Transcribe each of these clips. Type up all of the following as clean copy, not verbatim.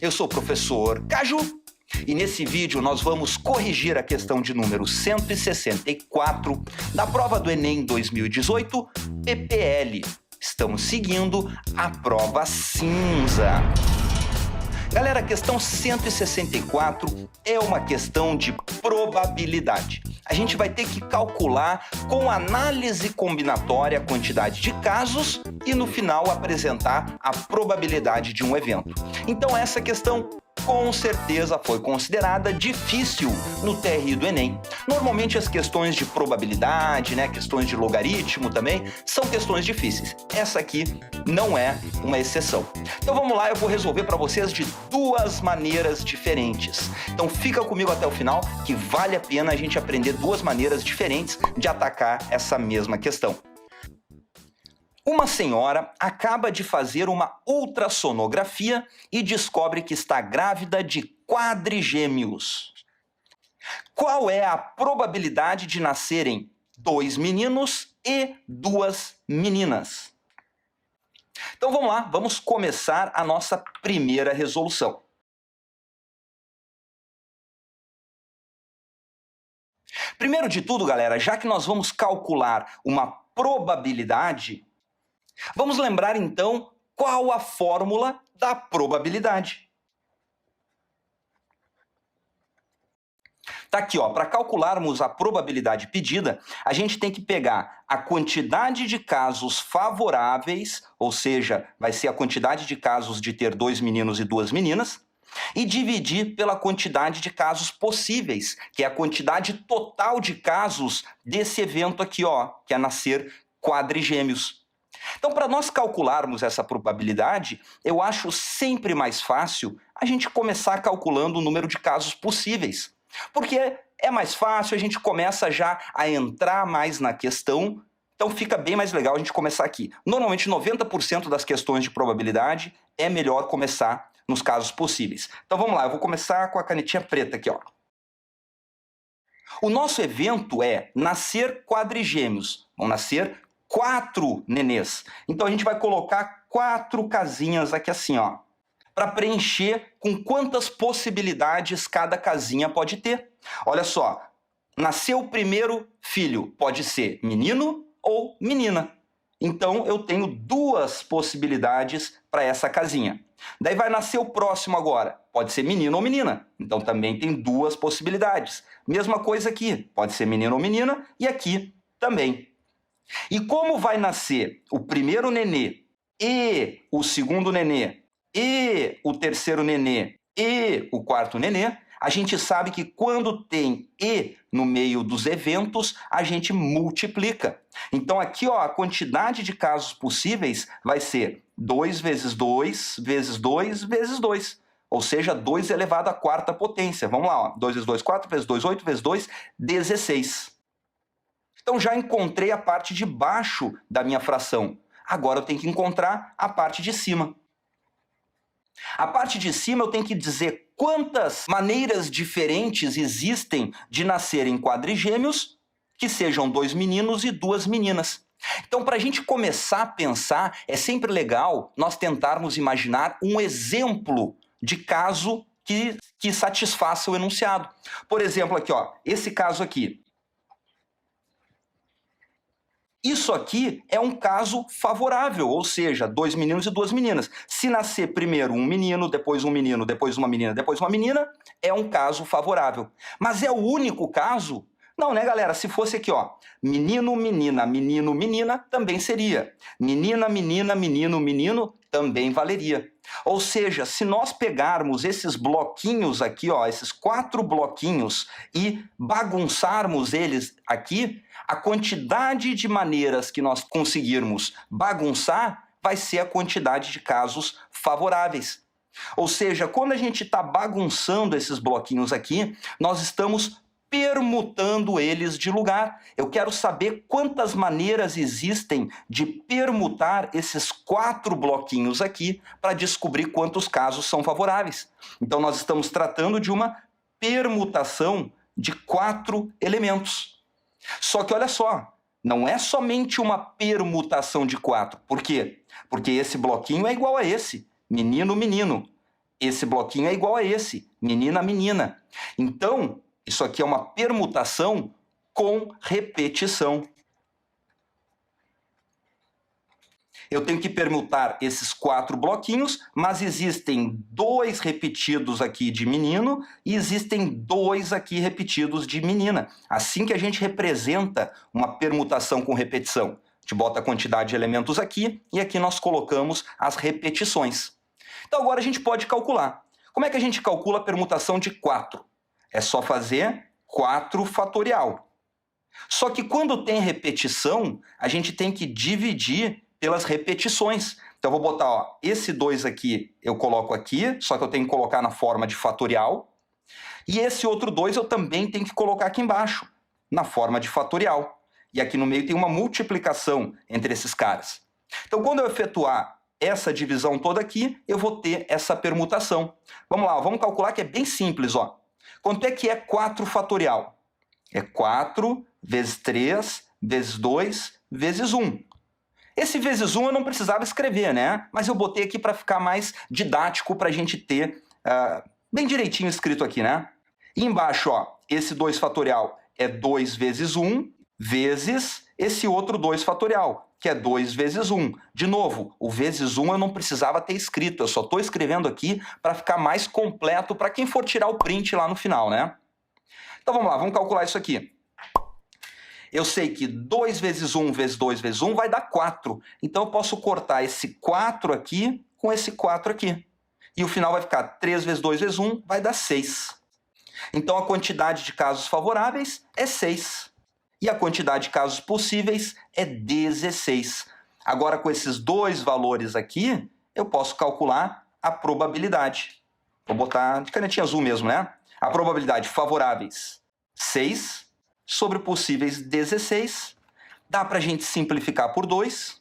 Eu sou o professor Caju e nesse vídeo nós vamos corrigir a questão de número 164 da prova do Enem 2018 PPL. Estamos seguindo a prova cinza. Galera, a questão 164 é uma questão de probabilidade. A gente vai ter que calcular com análise combinatória a quantidade de casos e no final apresentar a probabilidade de um evento. Então essa questão com certeza foi considerada difícil no TRI do Enem. Normalmente as questões de probabilidade, questões de logaritmo também, são questões difíceis. Essa aqui não é uma exceção. Então vamos lá, eu vou resolver para vocês de duas maneiras diferentes. Então fica comigo até o final, que vale a pena a gente aprender duas maneiras diferentes de atacar essa mesma questão. Uma senhora acaba de fazer uma ultrassonografia e descobre que está grávida de quadrigêmeos. Qual é a probabilidade de nascerem 2 meninos e 2 meninas? Então vamos lá, vamos começar a nossa primeira resolução. Primeiro de tudo, galera, já que nós vamos calcular uma probabilidade, vamos lembrar então qual a fórmula da probabilidade. Tá aqui, ó, para calcularmos a probabilidade pedida, a gente tem que pegar a quantidade de casos favoráveis, ou seja, vai ser a quantidade de casos de ter 2 meninos e 2 meninas, e dividir pela quantidade de casos possíveis, que é a quantidade total de casos desse evento aqui, ó, que é nascer quadrigêmeos. Então, para nós calcularmos essa probabilidade, eu acho sempre mais fácil a gente começar calculando o número de casos possíveis. Porque é mais fácil, a gente começa já a entrar mais na questão, então fica bem mais legal a gente começar aqui. Normalmente 90% das questões de probabilidade é melhor começar nos casos possíveis. Então vamos lá, eu vou começar com a canetinha preta aqui, ó. O nosso evento é nascer quadrigêmeos, vão nascer 4 nenês. Então a gente vai colocar 4 casinhas aqui assim, ó, para preencher com quantas possibilidades cada casinha pode ter. Olha só, nasceu o primeiro filho, pode ser menino ou menina. Então eu tenho 2 possibilidades para essa casinha. Daí vai nascer o próximo agora, pode ser menino ou menina. Então também tem 2 possibilidades. Mesma coisa aqui, pode ser menino ou menina e aqui também. E como vai nascer o primeiro nenê e o segundo nenê e o terceiro nenê e o quarto nenê, a gente sabe que quando tem e no meio dos eventos, a gente multiplica. Então aqui, ó, a quantidade de casos possíveis vai ser 2 vezes 2 vezes 2 vezes 2. Ou seja, 2 elevado à quarta potência. Vamos lá, ó. 2 vezes 2, 4, vezes 2, 8, vezes 2, 16. Então já encontrei a parte de baixo da minha fração. Agora eu tenho que encontrar a parte de cima. A parte de cima eu tenho que dizer quantas maneiras diferentes existem de nascerem quadrigêmeos que sejam 2 meninos e 2 meninas. Então, para a gente começar a pensar, é sempre legal nós tentarmos imaginar um exemplo de caso que satisfaça o enunciado. Por exemplo, aqui, ó, esse caso aqui. Isso aqui é um caso favorável, ou seja, 2 meninos e 2 meninas. Se nascer primeiro um menino, depois uma menina, depois uma menina, é um caso favorável. Mas é o único caso? Não, né, galera? Se fosse aqui, ó, menino, menina, menino, menina, também seria. Menina, menina, menino, menino, também valeria. Ou seja, se nós pegarmos esses bloquinhos aqui, ó, esses 4 bloquinhos e bagunçarmos eles aqui, a quantidade de maneiras que nós conseguirmos bagunçar vai ser a quantidade de casos favoráveis. Ou seja, quando a gente está bagunçando esses bloquinhos aqui, nós estamos permutando eles de lugar. Eu quero saber quantas maneiras existem de permutar esses 4 bloquinhos aqui para descobrir quantos casos são favoráveis. Então nós estamos tratando de uma permutação de 4 elementos. Só que olha só, não é somente uma permutação de 4. Por quê? Porque esse bloquinho é igual a esse. Menino, menino. esse bloquinho é igual a esse, menina, menina. Então, isso aqui é uma permutação com repetição. Eu tenho que permutar esses 4 bloquinhos, mas existem 2 repetidos aqui de menino e existem 2 aqui repetidos de menina. Assim que a gente representa uma permutação com repetição. A gente bota a quantidade de elementos aqui e aqui nós colocamos as repetições. Então agora a gente pode calcular. Como é que a gente calcula a permutação de 4? É só fazer 4 fatorial. Só que quando tem repetição, a gente tem que dividir pelas repetições. Então eu vou botar, ó, esse 2 aqui eu coloco aqui, só que eu tenho que colocar na forma de fatorial. E esse outro 2 eu também tenho que colocar aqui embaixo, na forma de fatorial. E aqui no meio tem uma multiplicação entre esses caras. Então quando eu efetuar essa divisão toda aqui, eu vou ter essa permutação. Vamos lá, vamos calcular que é bem simples, ó. Quanto é que é 4 fatorial? É 4 vezes 3 vezes 2 vezes 1. Esse vezes 1 eu não precisava escrever, né? Mas eu botei aqui para ficar mais didático, para a gente ter bem direitinho escrito aqui, né? E embaixo, ó, esse 2 fatorial é 2 vezes 1 vezes esse outro 2 fatorial, que é 2 vezes 1. De novo, o vezes 1 eu não precisava ter escrito, eu só estou escrevendo aqui para ficar mais completo para quem for tirar o print lá no final, né? Então vamos lá, vamos calcular isso aqui. Eu sei que 2 vezes 1 vezes 2 vezes 1 vai dar 4. Então eu posso cortar esse 4 aqui com esse 4 aqui. E o final vai ficar 3 vezes 2 vezes 1 vai dar 6. Então a quantidade de casos favoráveis é 6. E a quantidade de casos possíveis é 16. Agora com esses 2 valores aqui, eu posso calcular a probabilidade. Vou botar de canetinha azul mesmo, né? A probabilidade favoráveis, 6. Sobre possíveis 16, dá para a gente simplificar por 2.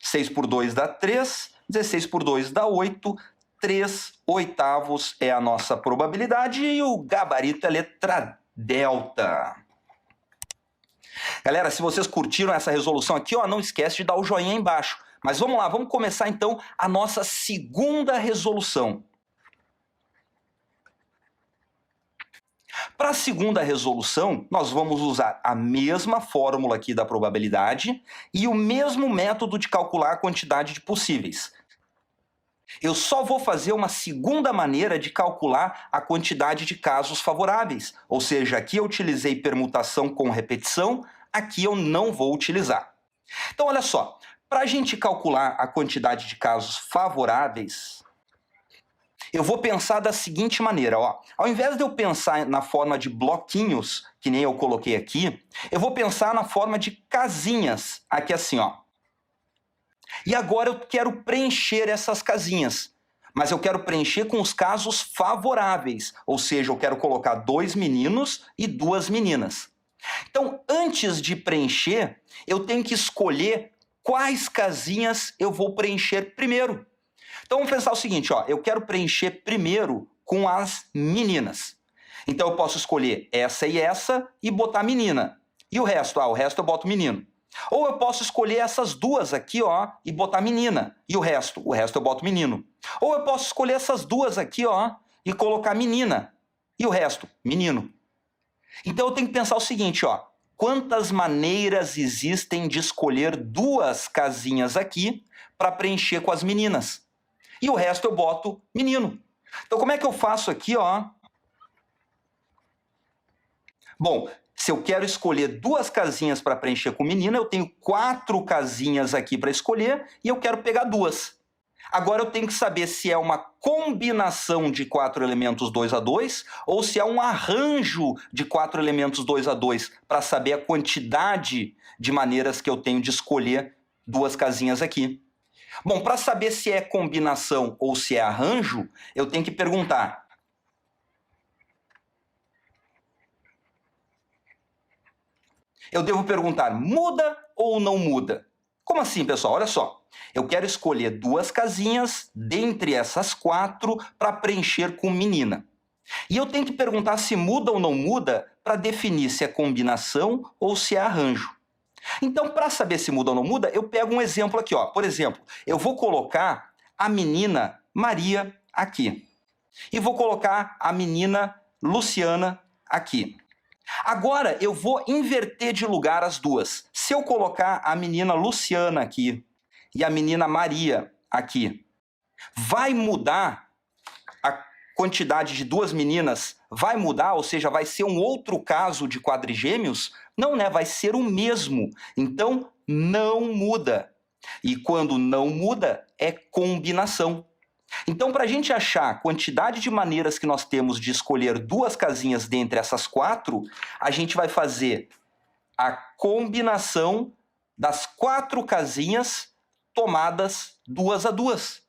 6 por 2 dá 3, 16 por 2 dá 8, 3/8 é a nossa probabilidade e o gabarito é a letra delta. Galera, se vocês curtiram essa resolução aqui, ó, não esquece de dar o joinha aí embaixo. Mas vamos lá, vamos começar então a nossa segunda resolução. Para a segunda resolução, nós vamos usar a mesma fórmula aqui da probabilidade e o mesmo método de calcular a quantidade de possíveis. Eu só vou fazer uma segunda maneira de calcular a quantidade de casos favoráveis, ou seja, aqui eu utilizei permutação com repetição, aqui eu não vou utilizar. Então olha só, para a gente calcular a quantidade de casos favoráveis, eu vou pensar da seguinte maneira, ó. Ao invés de eu pensar na forma de bloquinhos, que nem eu coloquei aqui, eu vou pensar na forma de casinhas, aqui assim, ó. E agora eu quero preencher essas casinhas, mas eu quero preencher com os casos favoráveis, ou seja, eu quero colocar 2 meninos e 2 meninas. Então, antes de preencher, eu tenho que escolher quais casinhas eu vou preencher primeiro. Então vamos pensar o seguinte, ó, eu quero preencher primeiro com as meninas. Então eu posso escolher essa e botar menina. E o resto? O resto eu boto menino. Ou eu posso escolher essas duas aqui, ó, e botar menina. E o resto? O resto eu boto menino. Ou eu posso escolher essas duas aqui, ó, e colocar menina. E o resto? Menino. Então eu tenho que pensar o seguinte, ó, quantas maneiras existem de escolher 2 casinhas aqui para preencher com as meninas? E o resto eu boto menino. Então como é que eu faço aqui, ó? Bom, se eu quero escolher 2 casinhas para preencher com menina, eu tenho 4 casinhas aqui para escolher e eu quero pegar 2. Agora eu tenho que saber se é uma combinação de 4 elementos 2 a 2 ou se é um arranjo de 4 elementos 2 a 2 para saber a quantidade de maneiras que eu tenho de escolher 2 casinhas aqui. Bom, para saber se é combinação ou se é arranjo, eu tenho que perguntar. Eu devo perguntar, muda ou não muda? Como assim, pessoal? Olha só. Eu quero escolher 2 casinhas dentre essas 4 para preencher com menina. E eu tenho que perguntar se muda ou não muda para definir se é combinação ou se é arranjo. Então, para saber se muda ou não muda, eu pego um exemplo aqui, ó. Por exemplo, eu vou colocar a menina Maria aqui. E vou colocar a menina Luciana aqui. Agora, eu vou inverter de lugar as duas. Se eu colocar a menina Luciana aqui e a menina Maria aqui, vai mudar a quantidade de duas meninas? Vai mudar? Ou seja, vai ser um outro caso de quadrigêmeos? Não, né? Vai ser o mesmo. Então, não muda. E quando não muda, é combinação. Então, para a gente achar a quantidade de maneiras que nós temos de escolher duas casinhas dentre essas quatro, a gente vai fazer a combinação das quatro casinhas tomadas duas a duas.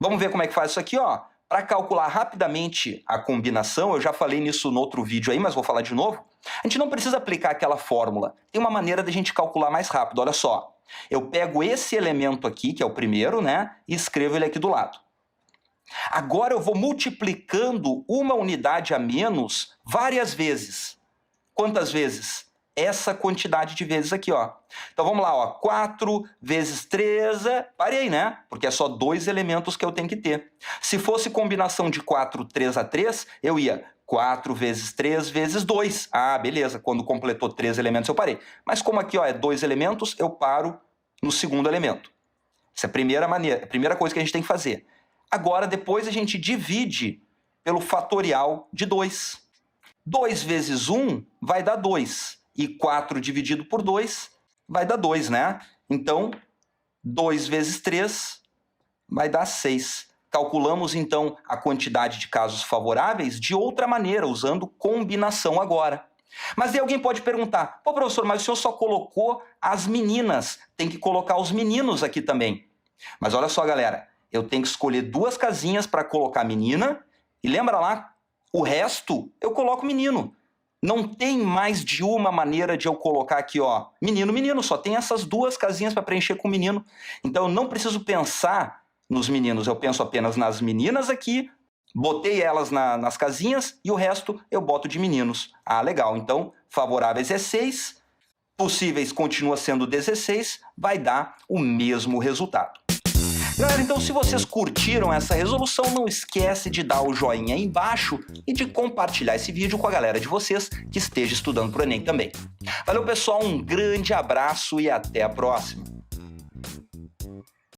Vamos ver como é que faz isso aqui, ó. Para calcular rapidamente a combinação, eu já falei nisso no outro vídeo aí, mas vou falar de novo. A gente não precisa aplicar aquela fórmula. Tem uma maneira de a gente calcular mais rápido, olha só. Eu pego esse elemento aqui, que é o primeiro, né, e escrevo ele aqui do lado. Agora eu vou multiplicando uma unidade a menos várias vezes. Quantas vezes? Essa quantidade de vezes aqui, ó. Então vamos lá, ó. 4 vezes 3, parei, né? Porque é só 2 elementos que eu tenho que ter. Se fosse combinação de 4, 3 a 3, eu ia 4 vezes 3 vezes 2. Ah, beleza. Quando completou 3 elementos eu parei. Mas como aqui, ó, é 2 elementos, eu paro no segundo elemento. Essa é a primeira coisa que a gente tem que fazer. Agora, depois a gente divide pelo fatorial de 2. 2 vezes 1 vai dar 2. E 4 dividido por 2 vai dar 2, né? Então, 2 vezes 3 vai dar 6. Calculamos, então, a quantidade de casos favoráveis de outra maneira, usando combinação agora. Mas aí alguém pode perguntar, pô, professor, mas o senhor só colocou as meninas, tem que colocar os meninos aqui também. Mas olha só, galera, eu tenho que escolher duas casinhas para colocar menina, e lembra lá, o resto eu coloco menino. Não tem mais de uma maneira de eu colocar aqui, ó, menino, menino, só tem essas duas casinhas para preencher com menino. Então eu não preciso pensar nos meninos, eu penso apenas nas meninas aqui, botei elas nas casinhas e o resto eu boto de meninos. Ah, legal, então favoráveis é 6, possíveis continua sendo 16, vai dar o mesmo resultado. Galera, então se vocês curtiram essa resolução, não esquece de dar o joinha aí embaixo e de compartilhar esse vídeo com a galera de vocês que esteja estudando para o Enem também. Valeu, pessoal, um grande abraço e até a próxima!